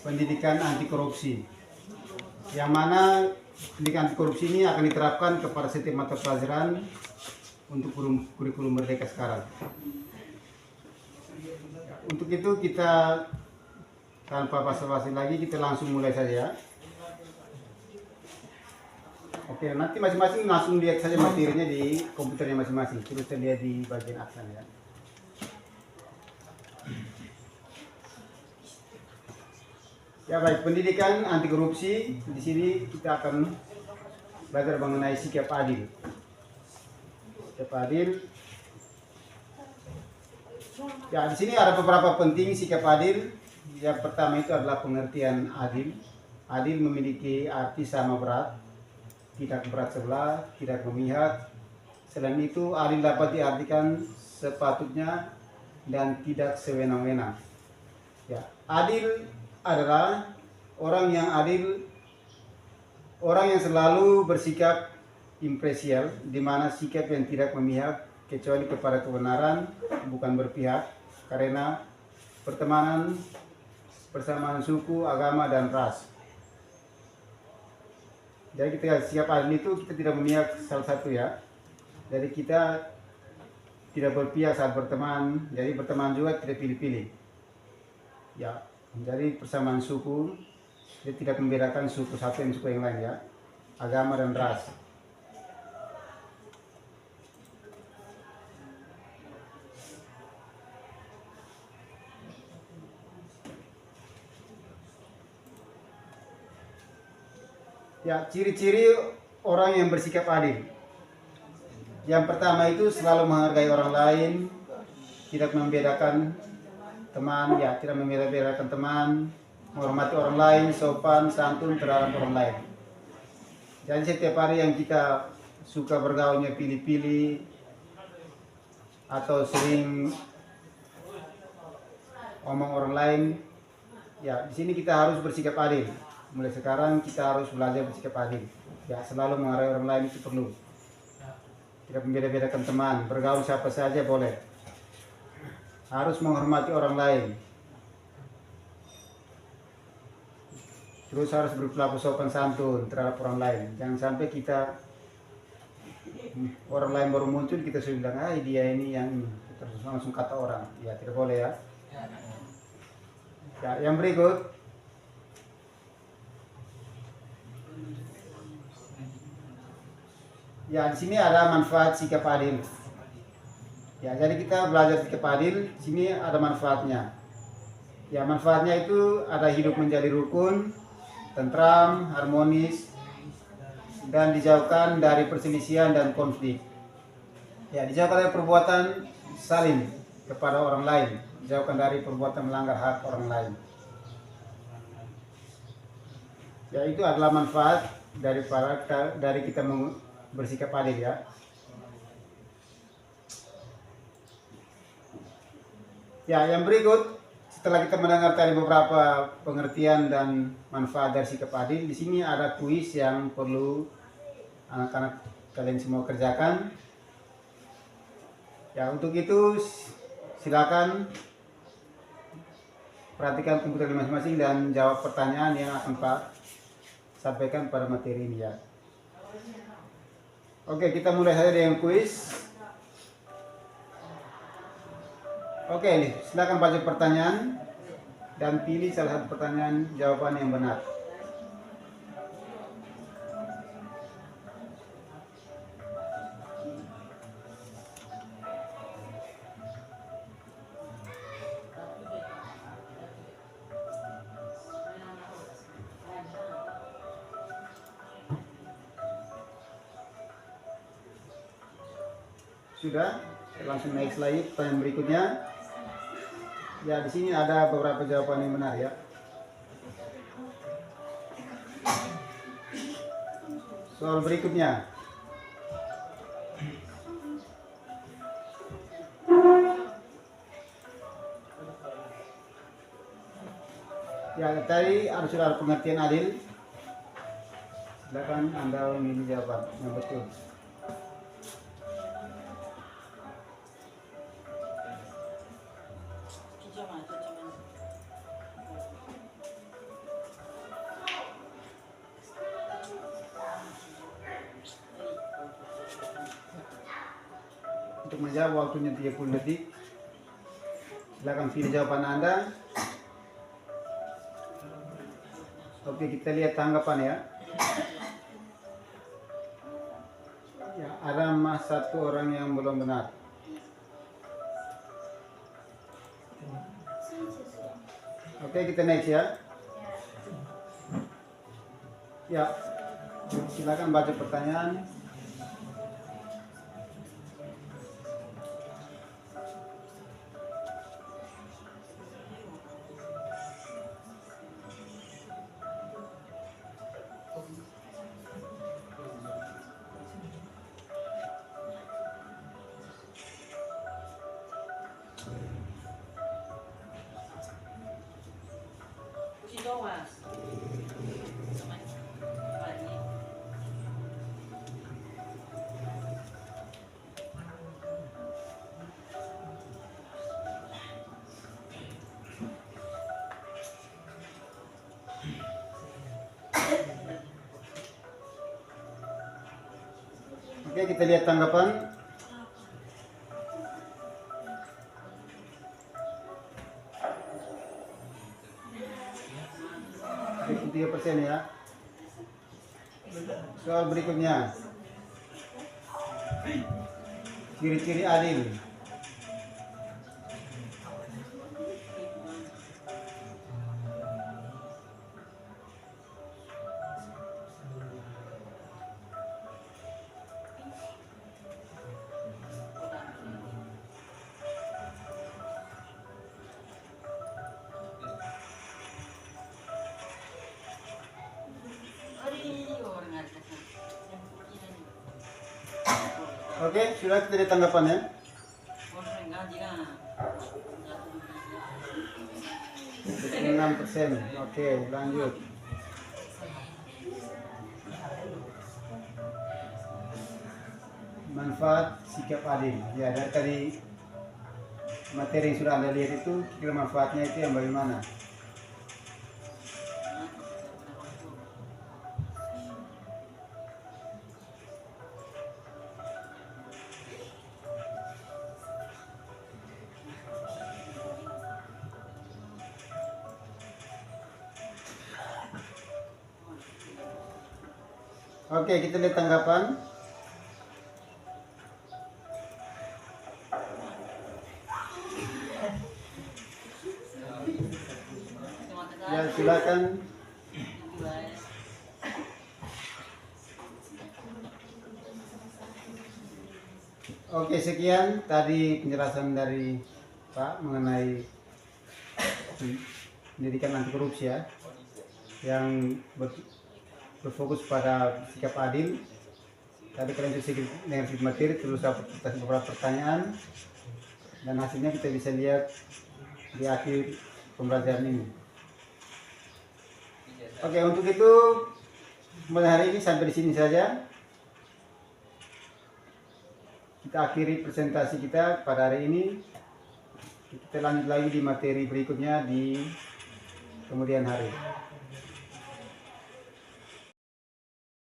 pendidikan anti korupsi, yang mana pendidikan anti korupsi ini akan diterapkan kepada setiap mata pelajaran untuk kurikulum Merdeka sekarang. Untuk itu kita tanpa basa-basi lagi, kita langsung mulai saja. Oke, nanti masing-masing langsung lihat saja materinya di komputernya masing-masing, terus terlihat di bagian aksen ya. Ya baik, pendidikan anti korupsi. Di sini kita akan belajar mengenai sikap adil. Sikap adil. Ya, di sini ada beberapa penting sikap adil. Yang pertama itu adalah pengertian adil. Adil memiliki arti sama berat, tidak berat sebelah, tidak memihak. Selain itu, adil dapat diartikan sepatutnya dan tidak sewenang-wenang. Ya, adil adalah orang yang adil, orang yang selalu bersikap imparsial, di mana sikap yang tidak memihak kecuali kepada kebenaran, bukan berpihak karena pertemanan, persamaan suku, agama, dan ras. Jadi ketika sikap adil itu kita tidak memihak salah satu ya. Jadi kita tidak berpihak saat berteman, jadi berteman juga tidak pilih-pilih. Ya, dari persamaan suku, dia tidak membedakan suku satu dan suku yang lain ya, agama dan ras. Ya, ciri-ciri orang yang bersikap adil. Yang pertama itu selalu menghargai orang lain, tidak membedakan teman, ya tidak membeda-bedakan teman, menghormati orang lain, sopan, santun terhadap orang lain. Jadi setiap hari yang kita suka bergaulnya pilih-pilih atau sering omong orang lain, ya di sini kita harus bersikap adil. Mulai sekarang kita harus belajar bersikap adil. Ya, selalu menghargai orang lain itu perlu. Tidak membeda-bedakan teman, bergaul siapa saja boleh. Harus menghormati orang lain. Terus harus berperilaku sopan santun terhadap orang lain. Jangan sampai kita orang lain baru muncul kita sudah bilang, ah dia ini yang ini. Terus langsung kata orang. Ya tidak boleh ya. Ya, yang berikut. Ya, di sini ada manfaat sikap adil. Ya, jadi kita belajar sikap adil, di sini ada manfaatnya. Ya, manfaatnya itu ada hidup menjadi rukun, tentram, harmonis, dan dijauhkan dari perselisihan dan konflik. Ya, dijauhkan dari perbuatan saling kepada orang lain, dijauhkan dari perbuatan melanggar hak orang lain. Ya, itu adalah manfaat dari kita bersikap adil ya. Ya, yang berikut setelah kita mendengar tadi beberapa pengertian dan manfaat dari sikap adil, di sini ada kuis yang perlu anak-anak kalian semua kerjakan. Ya, untuk itu silakan perhatikan komputer masing-masing dan jawab pertanyaan yang akan Pak sampaikan pada materi ini ya. Oke, kita mulai saja dengan kuis. Oke, silakan baca pertanyaan dan pilih salah satu pertanyaan jawaban yang benar. Sudah, langsung naik slide pertanyaan berikutnya. Ya, di sini ada beberapa jawaban yang benar ya. Soal berikutnya. Ya, tadi sudah ada pengertian adil. Silakan Anda memilih jawaban yang betul. untuk menjawab, waktunya 30 detik. Silakan pilih jawaban Anda. Oke, kita lihat tanggapan ya. Ya, ada satu orang yang belum benar. Oke, kita next ya. Ya, silakan baca pertanyaan. Oke, kita lihat tanggapan. Itu 3% ya. Soal berikutnya. Ciri-ciri adil. Oke, sudah kita lihat tanggapannya. 6%. Oke, lanjut. Manfaat sikap adil. Ya, dari tadi materi yang sudah Anda lihat itu, kira manfaatnya itu yang bagaimana? Oke, kita lihat tanggapan. Ya, silakan. Oke, sekian tadi penjelasan dari Pak mengenai pendidikan anti korupsi ya, yang berfokus pada sikap adil. Tadi kalian bisa dengan materi terus atas beberapa pertanyaan, dan hasilnya kita bisa lihat di akhir pembelajaran ini. Oke, untuk itu mulai hari ini sampai di sini saja. Kita akhiri presentasi kita pada hari ini. Kita lanjut lagi di materi berikutnya di kemudian hari.